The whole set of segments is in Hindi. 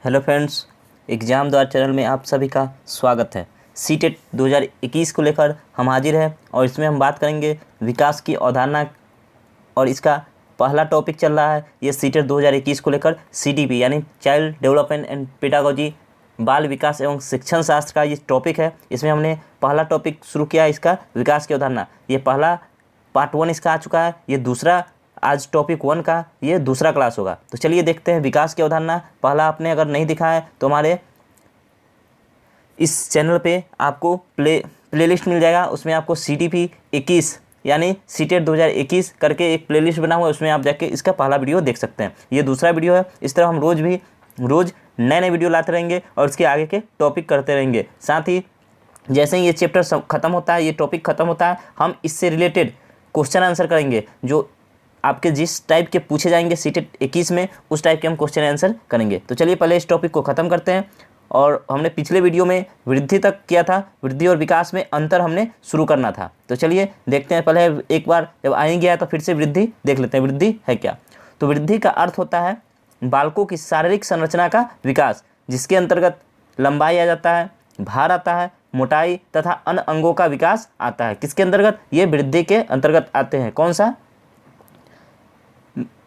हेलो फ्रेंड्स, एग्ज़ाम द्वार चैनल में आप सभी का स्वागत है। सीटेट 2021 को लेकर हम हाजिर हैं और इसमें हम बात करेंगे विकास की अवधारणा। और इसका पहला टॉपिक चल रहा है ये सीटेट 2021 को लेकर CDP यानी चाइल्ड डेवलपमेंट एंड पेडागोजी, बाल विकास एवं शिक्षण शास्त्र का ये टॉपिक है। इसमें हमने पहला टॉपिक शुरू किया है इसका विकास की अवधारणा। ये पहला पार्ट 1 इसका आ चुका है, ये दूसरा आज टॉपिक 1 का ये दूसरा क्लास होगा। तो चलिए देखते हैं विकास की अवधारणा। पहला आपने अगर नहीं दिखा है तो हमारे इस चैनल पे आपको प्लेलिस्ट मिल जाएगा, उसमें आपको CDP 21 यानी सीटेट 2021 करके एक प्लेलिस्ट बना हुआ है, उसमें आप जाके इसका पहला वीडियो देख सकते हैं। ये दूसरा वीडियो है। इस तरह हम रोज़ नए नए वीडियो लाते रहेंगे और इसके आगे के टॉपिक करते रहेंगे। साथ ही जैसे ही ये चैप्टर ख़त्म होता है, ये टॉपिक ख़त्म होता है, हम इससे रिलेटेड क्वेश्चन आंसर करेंगे। जो आपके जिस टाइप के पूछे जाएंगे सीटेट 21 में, उस टाइप के हम क्वेश्चन आंसर करेंगे। तो चलिए पहले इस टॉपिक को ख़त्म करते हैं। और हमने पिछले वीडियो में वृद्धि तक किया था, वृद्धि और विकास में अंतर हमने शुरू करना था। तो चलिए देखते हैं। पहले एक बार जब आ ही गया है तो फिर से वृद्धि देख लेते हैं। वृद्धि है क्या? तो वृद्धि का अर्थ होता है बालकों की शारीरिक संरचना का विकास, जिसके अंतर्गत लंबाई आ जाता है, भार आता है, मोटाई तथा अन्य अंगों का विकास आता है। किसके अंतर्गत? ये वृद्धि के अंतर्गत आते हैं। कौन सा?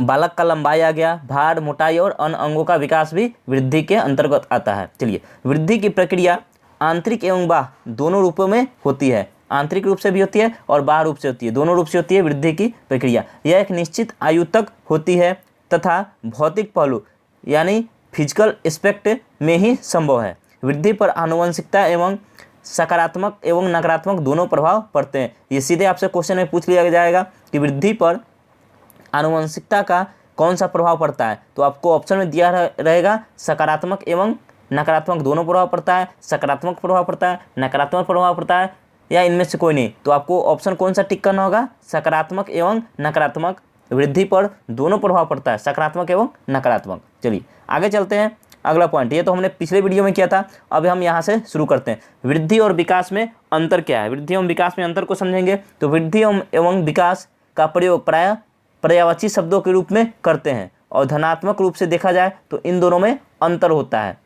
बालक का लंबाई आ गया, भार, मोटाई और अन्य अंगों का विकास भी वृद्धि के अंतर्गत आता है। चलिए, वृद्धि की प्रक्रिया आंतरिक एवं बाह्य दोनों रूपों में होती है। आंतरिक रूप से भी होती है और बाह्य रूप से होती है, दोनों रूप से होती है वृद्धि की प्रक्रिया। यह एक निश्चित आयु तक होती है तथा भौतिक पहलू यानी फिजिकल एस्पेक्ट में ही संभव है। वृद्धि पर आनुवंशिकता एवं सकारात्मक एवं नकारात्मक दोनों प्रभाव पड़ते हैं। ये सीधे आपसे क्वेश्चन में पूछ लिया जाएगा कि वृद्धि पर आनुवंशिकता का कौन सा प्रभाव पड़ता है, तो आपको ऑप्शन में दिया रहेगा सकारात्मक एवं नकारात्मक दोनों प्रभाव पड़ता है, सकारात्मक प्रभाव पड़ता है, नकारात्मक प्रभाव पड़ता है, या इनमें से कोई नहीं। तो आपको ऑप्शन कौन सा टिक करना होगा? सकारात्मक एवं नकारात्मक। वृद्धि पर दोनों प्रभाव पड़ता है, सकारात्मक एवं नकारात्मक। चलिए आगे चलते हैं। अगला पॉइंट, ये तो हमने पिछले वीडियो में किया था, अब हम यहाँ से शुरू करते हैं। वृद्धि और विकास में अंतर क्या है? वृद्धि एवं विकास में अंतर को समझेंगे। तो वृद्धि एवं विकास का प्रयोग प्रायः पर्यायवाची शब्दों के रूप में करते हैं और धनात्मक रूप से देखा जाए तो इन दोनों में अंतर होता है।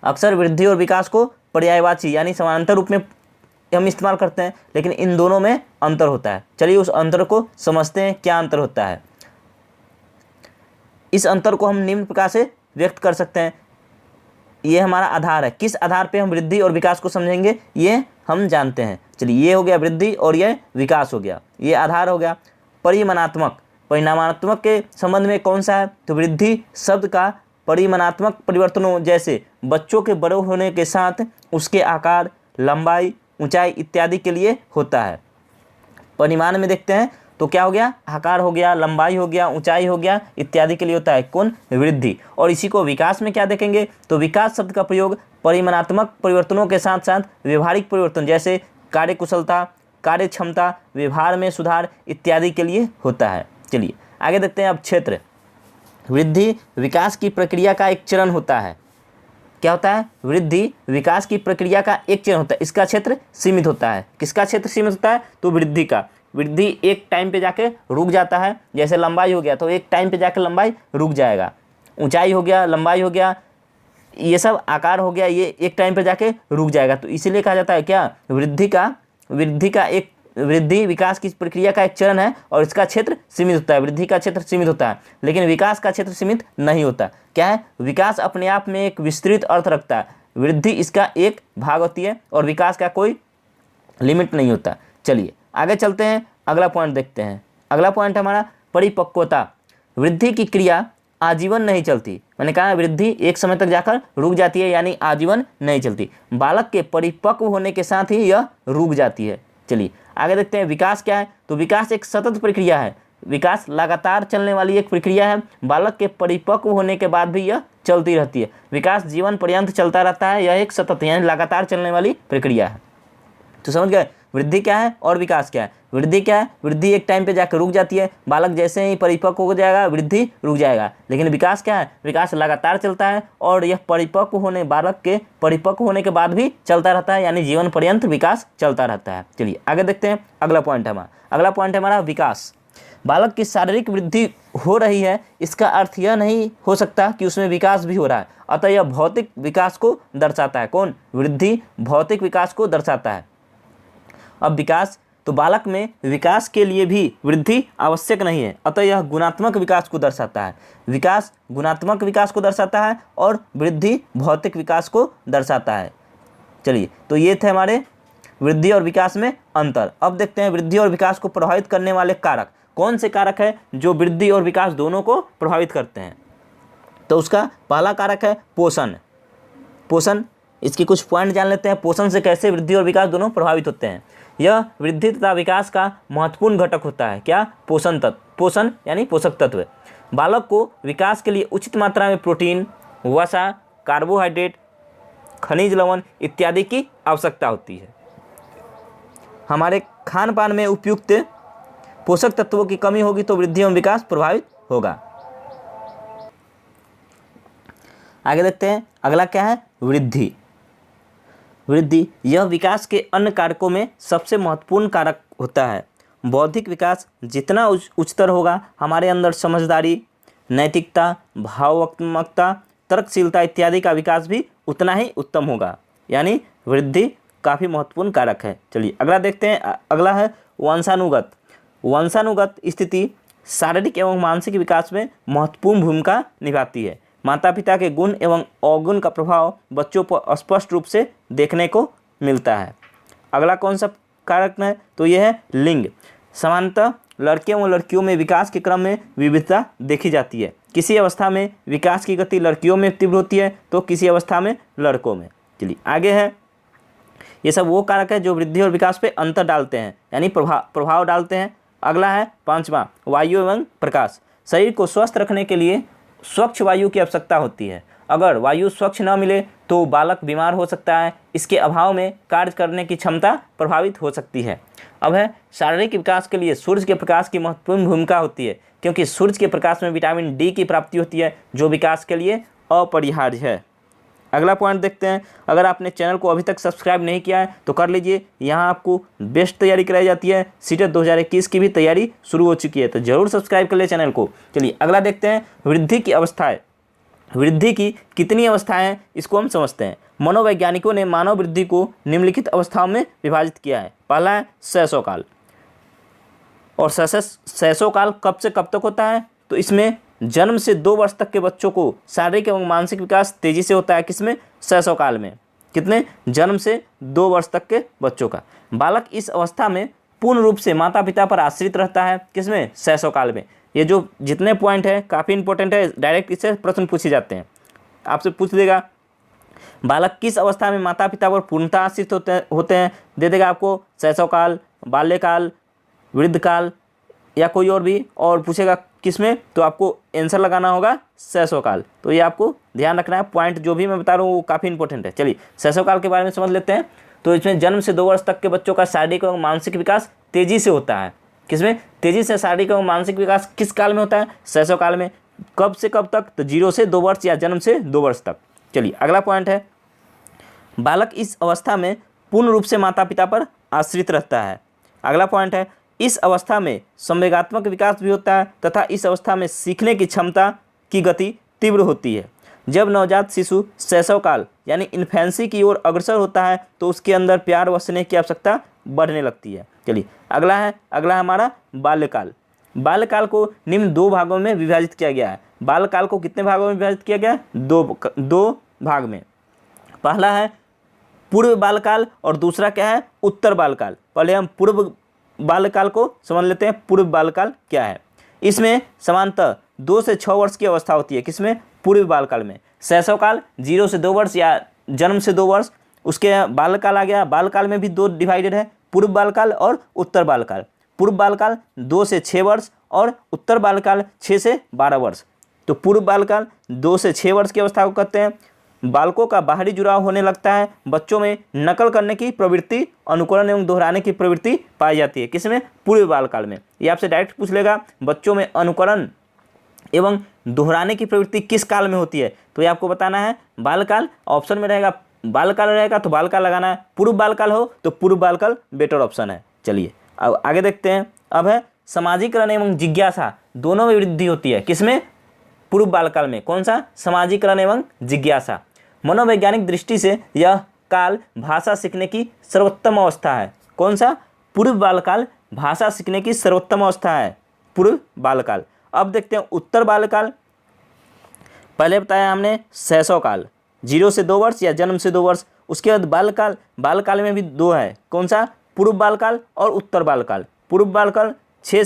अक्सर वृद्धि और विकास को पर्यायवाची यानी समानांतर रूप में हम इस्तेमाल करते हैं, लेकिन इन दोनों में अंतर होता है। चलिए उस अंतर को समझते हैं, क्या अंतर होता है। इस अंतर को हम निम्न प्रकार से व्यक्त कर सकते हैं। ये हमारा आधार है, किस आधार पे हम वृद्धि और विकास को समझेंगे ये हम जानते हैं। चलिए, ये हो गया वृद्धि और ये विकास हो गया, ये आधार हो गया। परिमाणात्मक, परिमाणात्मक के संबंध में कौन सा है? तो वृद्धि शब्द का परिमाणात्मक परिवर्तनों जैसे बच्चों के बड़े होने के साथ उसके आकार, लंबाई, ऊंचाई इत्यादि के लिए होता है। परिमाण में देखते हैं तो क्या हो गया? आकार हो गया, लंबाई हो गया, ऊंचाई हो गया, इत्यादि के लिए होता है कौन? वृद्धि। और इसी को विकास में क्या देखेंगे? तो विकास शब्द का प्रयोग परिमाणात्मक परिवर्तनों के साथ साथ व्यवहारिक परिवर्तन जैसे कार्यकुशलता, कार्य क्षमता, व्यवहार में सुधार इत्यादि के लिए होता है। चलिए आगे देखते हैं। अब क्षेत्र, वृद्धि विकास की प्रक्रिया का एक चरण होता है। क्या होता है? वृद्धि विकास की प्रक्रिया का एक चरण होता है, इसका क्षेत्र सीमित होता है। किसका क्षेत्र सीमित होता है? तो वृद्धि का। वृद्धि एक टाइम पे जाके रुक जाता है, जैसे लंबाई हो गया तो एक टाइम पे जाके लंबाई रुक जाएगा, ऊंचाई हो गया, लंबाई हो गया, ये सब आकार हो गया, ये एक टाइम पे जाके रुक जाएगा। तो इसीलिए कहा जाता है क्या? वृद्धि विकास की प्रक्रिया का एक चरण है और इसका क्षेत्र सीमित होता है। वृद्धि का क्षेत्र सीमित होता है, लेकिन विकास का क्षेत्र सीमित नहीं होता। क्या है? विकास अपने आप में एक विस्तृत अर्थ रखता है, वृद्धि इसका एक भाग होती है और विकास का कोई लिमिट नहीं होता। चलिए आगे चलते हैं, अगला पॉइंट देखते हैं। अगला पॉइंट हमारा परिपक्वता। वृद्धि की क्रिया आजीवन नहीं चलती। मैंने कहा वृद्धि एक समय तक जाकर रुक जाती है, यानी आजीवन नहीं चलती। बालक के परिपक्व होने के साथ ही यह रुक जाती है। चलिए आगे देखते हैं। विकास क्या है? तो विकास एक सतत प्रक्रिया है। विकास लगातार चलने वाली एक प्रक्रिया है। बालक के परिपक्व होने के बाद भी यह चलती रहती है। विकास जीवन पर्यंत चलता रहता है, यह एक सतत यानी लगातार चलने वाली प्रक्रिया है। तो समझ गए वृद्धि क्या है और विकास क्या है? वृद्धि क्या है? वृद्धि एक टाइम पे जाकर रुक जाती है, बालक जैसे ही परिपक्व हो जाएगा वृद्धि रुक जाएगा। लेकिन विकास क्या है? विकास लगातार चलता है और यह बालक के परिपक्व होने के बाद भी चलता रहता है, यानी जीवन पर्यंत विकास चलता रहता है। चलिए आगे देखते हैं। अगला पॉइंट है हमारा विकास। बालक की शारीरिक वृद्धि हो रही है इसका अर्थ यह नहीं हो सकता कि उसमें विकास भी हो रहा है, अतः यह भौतिक विकास को दर्शाता है। कौन? वृद्धि भौतिक विकास को दर्शाता है। अब विकास, तो बालक में विकास के लिए भी वृद्धि आवश्यक नहीं है, अतः यह गुणात्मक विकास को दर्शाता है। विकास गुणात्मक विकास को दर्शाता है और वृद्धि भौतिक विकास को दर्शाता है। चलिए, तो ये थे हमारे वृद्धि और विकास में अंतर। अब देखते हैं वृद्धि और विकास को प्रभावित करने वाले कारक कौन से कारक है जो वृद्धि और विकास दोनों को प्रभावित करते हैं। तो उसका पहला कारक है पोषण। पोषण, इसके कुछ पॉइंट जान लेते हैं। पोषण से कैसे वृद्धि और विकास दोनों प्रभावित होते हैं। यह वृद्धि तथा विकास का महत्वपूर्ण घटक होता है। क्या? पोषण तत्व। पोषण यानी पोषक तत्व। बालक को विकास के लिए उचित मात्रा में प्रोटीन, वसा, कार्बोहाइड्रेट, खनिज लवण इत्यादि की आवश्यकता होती है। हमारे खान पान में उपयुक्त पोषक तत्वों की कमी होगी तो वृद्धि एवं विकास प्रभावित होगा। आगे देखते हैं, अगला क्या है? वृद्धि। वृद्धि यह विकास के अन्य कारकों में सबसे महत्वपूर्ण कारक होता है। बौद्धिक विकास जितना उच्चतर होगा, हमारे अंदर समझदारी, नैतिकता, भावनात्मकता, तर्कशीलता इत्यादि का विकास भी उतना ही उत्तम होगा। यानी वृद्धि काफ़ी महत्वपूर्ण कारक है। चलिए अगला देखते हैं। अगला है वंशानुगत। वंशानुगत स्थिति शारीरिक एवं मानसिक विकास में महत्वपूर्ण भूमिका निभाती है। माता पिता के गुण एवं अवगुण का प्रभाव बच्चों पर स्पष्ट रूप से देखने को मिलता है। अगला कौन सा कारक है? तो यह है लिंग। सामान्यतः लड़कियों और लड़कियों में विकास के क्रम में विविधता देखी जाती है। किसी अवस्था में विकास की गति लड़कियों में तीव्र होती है तो किसी अवस्था में लड़कों में। चलिए आगे है, ये सब वो कारक है जो वृद्धि और विकास पे अंतर डालते हैं, यानी प्रभाव डालते हैं। अगला है पांचवा, वायु एवं प्रकाश। शरीर को स्वस्थ रखने के लिए स्वच्छ वायु की आवश्यकता होती है। अगर वायु स्वच्छ न मिले तो बालक बीमार हो सकता है। इसके अभाव में कार्य करने की क्षमता प्रभावित हो सकती है। अब है शारीरिक विकास के लिए सूर्य के प्रकाश की महत्वपूर्ण भूमिका होती है, क्योंकि सूर्य के प्रकाश में विटामिन डी की प्राप्ति होती है जो विकास के लिए अपरिहार्य है। अगला पॉइंट देखते हैं। अगर आपने चैनल को अभी तक सब्सक्राइब नहीं किया है तो कर लीजिए। यहाँ आपको बेस्ट तैयारी कराई जाती है। सीटेट 2021 की भी तैयारी शुरू हो चुकी है, तो जरूर सब्सक्राइब कर ले चैनल को। चलिए अगला देखते हैं, वृद्धि की अवस्थाएं। वृद्धि की कितनी अवस्थाएं हैं इसको हम समझते हैं। मनोवैज्ञानिकों ने मानव वृद्धि को निम्नलिखित अवस्थाओं में विभाजित किया है। पहला है शैशवकाल। और शैशवकाल कब से कब तक होता है? तो इसमें जन्म से 2 वर्ष तक के बच्चों को शारीरिक एवं मानसिक विकास तेजी से होता है। किसमें? शैशवकाल में। कितने? जन्म से 2 वर्ष तक के बच्चों का। बालक इस अवस्था में पूर्ण रूप से माता पिता पर आश्रित रहता है। किसमें? शैशवकाल में। ये जो जितने पॉइंट है काफ़ी इंपॉर्टेंट है, डायरेक्ट इससे प्रश्न पूछे जाते हैं। आपसे पूछ देगा बालक किस अवस्था में माता पिता पर पूर्णतः आश्रित होते हैं, दे देगा आपको शैशवकाल, बाल्यकाल, वृद्धकाल या कोई और भी, और पूछेगा किसमें, तो आपको आंसर लगाना होगा शैशवकाल। तो ये आपको ध्यान रखना है। पॉइंट जो भी मैं बता रहा हूँ वो काफ़ी इंपॉर्टेंट है। चलिए शैशवकाल के बारे में समझ लेते हैं। तो इसमें जन्म से 2 वर्ष तक के बच्चों का शारीरिक एवं मानसिक विकास तेजी से होता है। किसमें? तेजी से शारीरिक एवं मानसिक विकास किस काल में होता है? शैशवकाल में। कब से कब तक? तो 0 से 2 वर्ष या जन्म से 2 वर्ष तक। चलिए अगला पॉइंट है, बालक इस अवस्था में पूर्ण रूप से माता पिता पर आश्रित रहता है। अगला पॉइंट है, इस अवस्था में संवेगात्मक विकास भी होता है तथा इस अवस्था में सीखने की क्षमता की गति तीव्र होती है। जब नवजात शिशु शैशवकाल यानी इन्फेंसी की ओर अग्रसर होता है तो उसके अंदर प्यार व स्नेह की आवश्यकता बढ़ने लगती है। चलिए अगला है हमारा बाल्यकाल। बाल्यकाल को निम्न 2 भागों में विभाजित किया गया है। बाल्यकाल को कितने भागों में विभाजित किया गया है? 2 भाग में। पहला है पूर्व बाल्यकाल और दूसरा क्या है? उत्तर बाल्यकाल। पहले हम पूर्व बाल्यकाल को समझ लेते हैं। पूर्व बाल्यकाल क्या है? इसमें सामान्यतः 2 से 6 वर्ष की अवस्था होती है। किसमें? पूर्व बाल्यकाल में। शैशवकाल 0 से 2 वर्ष या जन्म से 2 वर्ष। उसके बाल्यकाल आ गया। बाल्यकाल में भी 2 डिवाइडेड है, पूर्व बाल्यकाल और उत्तर बाल्यकाल। पूर्व बाल्यकाल 2 से 6 वर्ष और उत्तर बाल्यकाल 6 से 12 वर्ष। तो पूर्व बाल्यकाल 2 से 6 वर्ष की अवस्था को कहते हैं। बालकों का बाहरी जुड़ाव होने लगता है। बच्चों में नकल करने की प्रवृत्ति, अनुकरण एवं दोहराने की प्रवृत्ति पाई जाती है। किसमें? पूर्व बालकाल में। ये आपसे डायरेक्ट पूछ लेगा, बच्चों में अनुकरण एवं दोहराने की प्रवृत्ति किस काल में होती है? तो ये आपको बताना है बालकाल। ऑप्शन में रहेगा बालकाल रहेगा तो बालकाल लगाना है। पूर्व बालकाल हो तो पूर्व बालकाल बेटर ऑप्शन है। चलिए अब आगे देखते हैं। अब है सामाजिकरण एवं जिज्ञासा दोनों में वृद्धि होती है। किसमें? पूर्व बालकाल में। कौन सा? सामाजिकरण एवं जिज्ञासा। मनोवैज्ञानिक दृष्टि से यह काल भाषा सीखने की सर्वोत्तम अवस्था है। कौन सा? पूर्व बालकाल भाषा सीखने की सर्वोत्तम अवस्था है, पूर्व बालकाल। अब देखते हैं उत्तर बालकाल। पहले बताया हमने शैशव काल, 0 से 2 वर्ष या जन्म से 2 वर्ष। उसके बाद बालकाल, बालकाल में भी 2 है। कौन सा? पूर्व बालकाल और उत्तर बालकाल। पूर्व बालकाल 2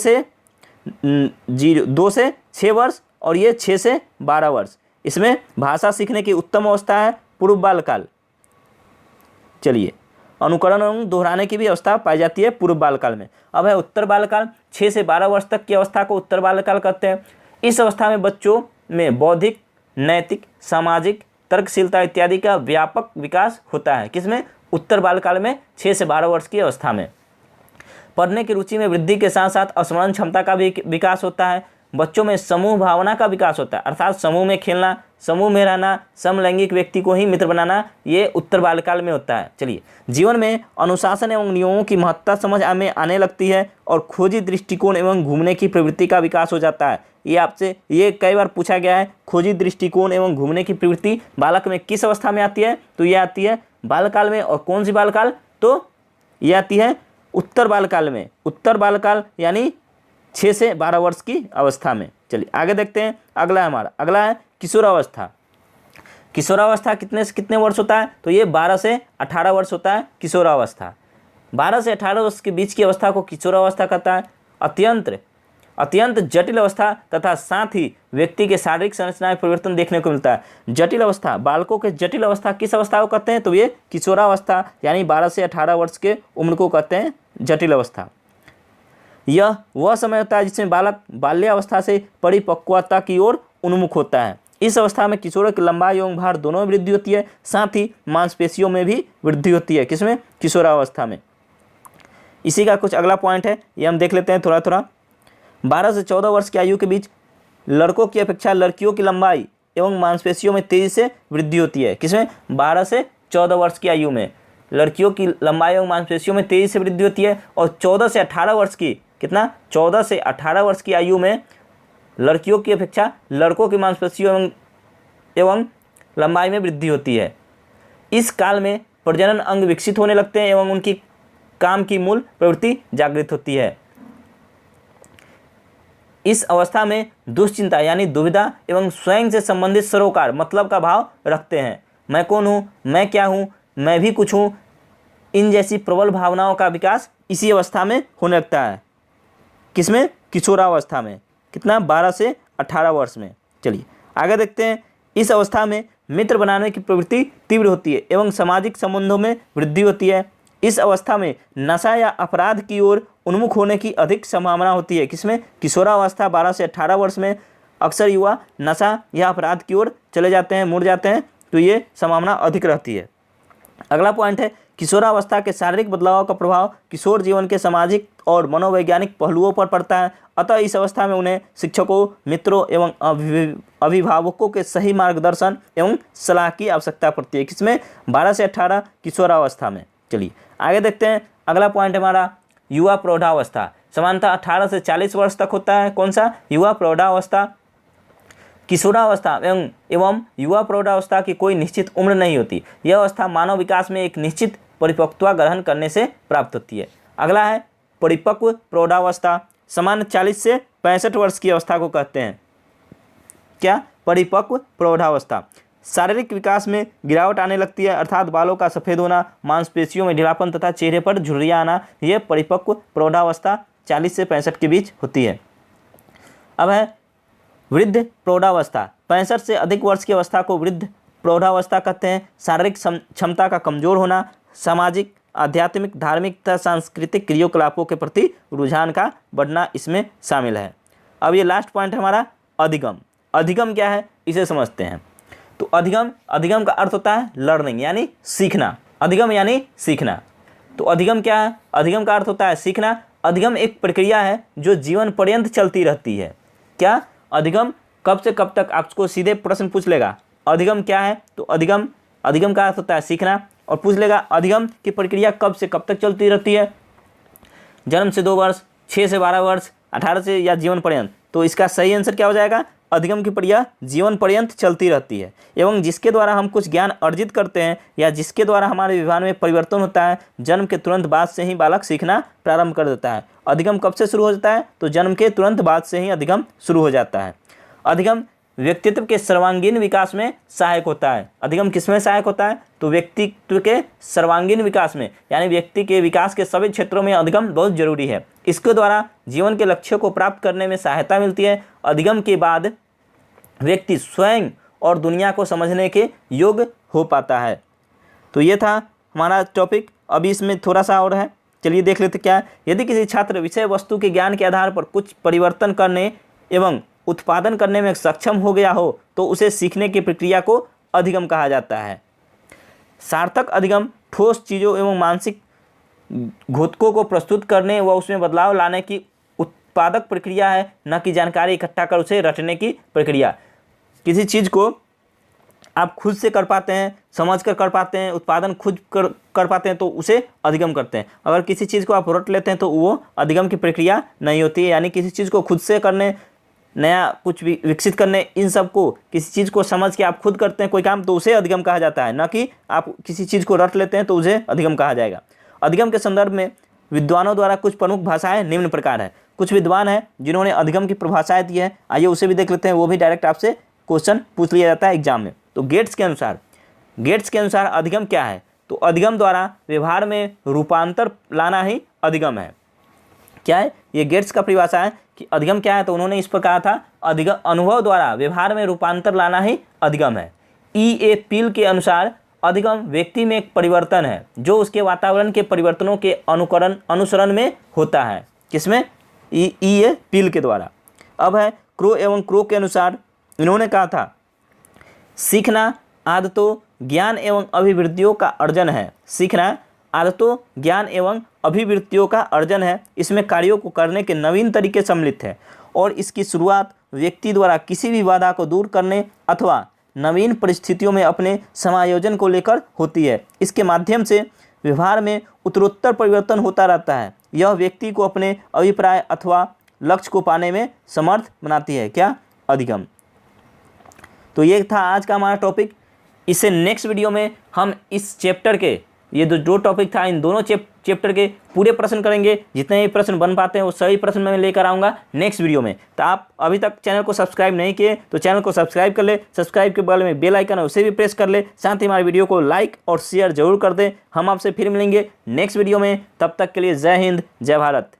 से 6 वर्ष और ये 6 से 12 वर्ष। इसमें भाषा सीखने की उत्तम अवस्था है पूर्व बालकाल। चलिए, अनुकरण एवं दोहराने की भी अवस्था पाई जाती है पूर्व बालकाल में। अब है उत्तर बालकाल। 6 से 12 वर्ष तक की अवस्था को उत्तर बालकाल कहते हैं। इस अवस्था में बच्चों में बौद्धिक, नैतिक, सामाजिक, तर्कशीलता इत्यादि का व्यापक विकास होता है। किसमें? उत्तर बालकाल में 6 से 12 वर्ष की अवस्था में। पढ़ने की रुचि में वृद्धि के साथ साथ स्मरण क्षमता का भी विकास होता है। बच्चों में समूह भावना का विकास होता है, अर्थात समूह में खेलना, समूह में रहना, समलैंगिक व्यक्ति को ही मित्र बनाना, ये उत्तर बालकाल में होता है। चलिए, जीवन में अनुशासन एवं नियमों की महत्ता समझ में आने लगती है और खोजी दृष्टिकोण एवं घूमने की प्रवृत्ति का विकास हो जाता है। ये आपसे ये कई बार पूछा गया है, खोजी दृष्टिकोण एवं घूमने की प्रवृत्ति बालक में किस अवस्था में आती है? तो ये आती है बालकाल में। और कौन सी बालकाल? तो ये आती है उत्तर बालकाल में। उत्तर बालकाल यानी 6 से 12 वर्ष की अवस्था में। चलिए आगे देखते हैं। अगला है किशोरावस्था। किशोरावस्था कितने से कितने वर्ष होता है? तो ये 12 से 18 वर्ष होता है किशोरावस्था। 12 से 18 वर्ष के बीच की अवस्था को किशोरावस्था कहता है। अत्यंत जटिल अवस्था तथा साथ ही व्यक्ति के शारीरिक संरचना में परिवर्तन देखने को मिलता है। जटिल अवस्था, बालकों के जटिल अवस्था किस अवस्था को कहते हैं? तो ये किशोरावस्था यानी 12 से 18 वर्ष के उम्र को कहते हैं जटिल अवस्था। यह वह समय होता है जिसमें बालक बाल्यावस्था से परिपक्वता की ओर उन्मुख होता है। इस अवस्था में किशोरों की लंबाई एवं भार दोनों में वृद्धि होती है, साथ ही मांसपेशियों में भी वृद्धि होती है। किसमें? किशोरावस्था में। इसी का कुछ अगला पॉइंट है, ये हम देख लेते हैं थोड़ा थोड़ा। 12 से 14 वर्ष की आयु के बीच लड़कों की अपेक्षा लड़कियों की लंबाई एवं मांसपेशियों में तेजी से वृद्धि होती है। किसमें? 12 से 14 वर्ष की आयु में लड़कियों की लंबाई एवं मांसपेशियों में तेजी से वृद्धि होती है। और 14 से 18 वर्ष की 14 से 18 वर्ष की आयु में लड़कियों की अपेक्षा लड़कों की मांसपेशियों एवं लंबाई में वृद्धि होती है। इस काल में प्रजनन अंग विकसित होने लगते हैं एवं उनकी काम की मूल प्रवृत्ति जागृत होती है। इस अवस्था में दुश्चिंता यानी दुविधा एवं स्वयं से संबंधित सरोकार मतलब का भाव रखते हैं। मैं कौन हूँ, मैं क्या हूँ, मैं भी कुछ हूँ, इन जैसी प्रबल भावनाओं का विकास इसी अवस्था में होने लगता है। किसमें? किशोरावस्था में। 12 से 18 वर्ष में। चलिए आगे देखते हैं। इस अवस्था में मित्र बनाने की प्रवृत्ति तीव्र होती है एवं सामाजिक संबंधों में वृद्धि होती है। इस अवस्था में नशा या अपराध की ओर उन्मुख होने की अधिक संभावना होती है। किसमें? किशोरावस्था 12 से 18 वर्ष में अक्सर युवा नशा या अपराध की ओर चले जाते हैं, मुड़ जाते हैं, तो ये संभावना अधिक रहती है। अगला पॉइंट है किशोरावस्था के शारीरिक बदलाव का प्रभाव किशोर जीवन के सामाजिक और मनोवैज्ञानिक पहलुओं पर पड़ता है। अतः इस अवस्था में उन्हें शिक्षकों, मित्रों एवं अभिभावकों के सही मार्गदर्शन एवं सलाह की आवश्यकता पड़ती है। किसमें? 12 से 18 किशोरावस्था में। चलिए आगे देखते हैं। अगला पॉइंट हमारा युवा प्रौढ़ावस्था। सामान्यतः 18 से 40 वर्ष तक होता है। कौन सा? युवा प्रौढ़ावस्था। किशोरावस्था एवं युवा प्रौढ़ावस्था की कोई निश्चित उम्र नहीं होती। यह अवस्था मानव विकास में एक निश्चित परिपक्वता ग्रहण करने से प्राप्त होती है। अगला है परिपक्व प्रौढ़ावस्था। सामान्य 40 से 65 वर्ष की अवस्था को कहते हैं क्या? परिपक्व प्रौढ़ावस्था। शारीरिक विकास में गिरावट आने लगती है, अर्थात बालों का सफ़ेद होना, मांसपेशियों में ढीलापन तथा चेहरे पर झुर्रियाँ आना। यह परिपक्व प्रौढ़ावस्था 40 से 65 के बीच होती है। अब है वृद्ध प्रौढ़ावस्था। 65 से अधिक वर्ष की अवस्था को वृद्ध प्रौढ़ावस्था कहते हैं। शारीरिक क्षमता का कमजोर होना, सामाजिक, आध्यात्मिक, धार्मिक तथा सांस्कृतिक क्रियाकलापों के प्रति रुझान का बढ़ना इसमें शामिल है। अब ये लास्ट पॉइंट है हमारा अधिगम। अधिगम क्या है इसे समझते हैं। तो अधिगम का अर्थ होता है लर्निंग यानी सीखना। अधिगम यानी सीखना। तो अधिगम क्या है? अधिगम का अर्थ होता है सीखना। अधिगम एक प्रक्रिया है जो जीवन पर्यंत चलती रहती है। क्या? अधिगम कब से कब तक आपको सीधे प्रश्न पूछ लेगा अधिगम क्या है, तो अधिगम का अर्थ होता है सीखना, और पूछ लेगा अधिगम की प्रक्रिया कब से कब तक चलती रहती है। जन्म से 2 वर्ष, 6 से 12 वर्ष, 18 से या जीवन पर्यंत, तो इसका सही आंसर क्या हो जाएगा? अधिगम की प्रक्रिया जीवन पर्यंत चलती रहती है एवं जिसके द्वारा हम कुछ ज्ञान अर्जित करते हैं या जिसके द्वारा हमारे व्यवहार में परिवर्तन होता है, जन्म के तुरंत बाद से ही बालक सीखना प्रारंभ कर देता है। अधिगम कब से शुरू हो जाता है? तो जन्म के तुरंत बाद से ही अधिगम शुरू हो जाता है। अधिगम व्यक्तित्व के सर्वांगीण विकास में सहायक होता है। अधिगम किसमें सहायक होता है? तो व्यक्तित्व के सर्वांगीण विकास में, यानी व्यक्ति के विकास के सभी क्षेत्रों में अधिगम बहुत जरूरी है। इसके द्वारा जीवन के लक्ष्यों को प्राप्त करने में सहायता मिलती है। अधिगम के बाद व्यक्ति स्वयं और दुनिया को समझने के योग्य हो पाता है। तो ये था हमारा टॉपिक। अभी इसमें थोड़ा सा और है, चलिए देख लेते क्या है। यदि किसी छात्र विषय वस्तु के ज्ञान के आधार पर कुछ परिवर्तन करने एवं उत्पादन करने में सक्षम हो गया हो तो उसे सीखने की प्रक्रिया को अधिगम कहा जाता है। सार्थक अधिगम ठोस चीज़ों एवं मानसिक घोतकों को प्रस्तुत करने व उसमें बदलाव लाने की उत्पादक प्रक्रिया है, न कि जानकारी इकट्ठा कर उसे रटने की प्रक्रिया। किसी चीज़ को आप खुद से कर पाते हैं, समझ कर पाते हैं, उत्पादन खुद कर पाते हैं तो उसे अधिगम करते हैं। अगर किसी चीज़ को आप रट लेते हैं तो वो अधिगम की प्रक्रिया नहीं होती है। यानी किसी चीज़ को खुद से करने, नया कुछ भी विकसित करने, इन सब को, किसी चीज़ को समझ के आप खुद करते हैं कोई काम तो उसे अधिगम कहा जाता है, न कि आप किसी चीज़ को रट लेते हैं तो उसे अधिगम कहा जाएगा। अधिगम के संदर्भ में विद्वानों द्वारा कुछ प्रमुख भाषाएं निम्न प्रकार है। कुछ विद्वान हैं जिन्होंने अधिगम की परिभाषाएं दी है, आइए उसे भी देख लेते हैं। वो भी डायरेक्ट आपसे क्वेश्चन पूछ लिया जाता है एग्जाम में। तो गेट्स के अनुसार अधिगम क्या है? तो अधिगम द्वारा व्यवहार में रूपांतर लाना ही अधिगम है। क्या है ये? गेट्स का परिभाषा है कि अधिगम क्या है, तो उन्होंने इस पर कहा था, अधिगम अनुभव द्वारा व्यवहार में रूपांतर लाना ही अधिगम है। E.A. पील के अनुसार अधिगम व्यक्ति में एक परिवर्तन है जो उसके वातावरण के परिवर्तनों के अनुसरण में होता है। किसमें? E.A. पील के द्वारा। अब है क्रो एवं क्रो के अनुसार, इन्होंने कहा था सीखना आदतों, ज्ञान एवं अभिवृत्तियों का अर्जन है। सीखना आदतों, ज्ञान एवं अभिवृत्तियों का अर्जन है। इसमें कार्यों को करने के नवीन तरीके सम्मिलित है और इसकी शुरुआत व्यक्ति द्वारा किसी भी बाधा को दूर करने अथवा नवीन परिस्थितियों में अपने समायोजन को लेकर होती है। इसके माध्यम से व्यवहार में उत्तरोत्तर परिवर्तन होता रहता है। यह व्यक्ति को अपने अभिप्राय अथवा लक्ष्य को पाने में समर्थ बनाती है। क्या? अधिगम। तो ये था आज का हमारा टॉपिक। इससे नेक्स्ट वीडियो में हम इस चैप्टर के, ये जो टॉपिक था, इन दोनों चैप्टर के पूरे प्रश्न करेंगे। जितने भी प्रश्न बन पाते हैं वो सभी प्रश्न मैं लेकर आऊँगा नेक्स्ट वीडियो में। तो आप अभी तक चैनल को सब्सक्राइब नहीं किए तो चैनल को सब्सक्राइब कर ले, सब्सक्राइब के बगल में बेल आइकन है उसे भी प्रेस कर ले, साथ ही हमारे वीडियो को लाइक और शेयर जरूर कर दें। हम आपसे फिर मिलेंगे नेक्स्ट वीडियो में, तब तक के लिए जय हिंद, जय भारत।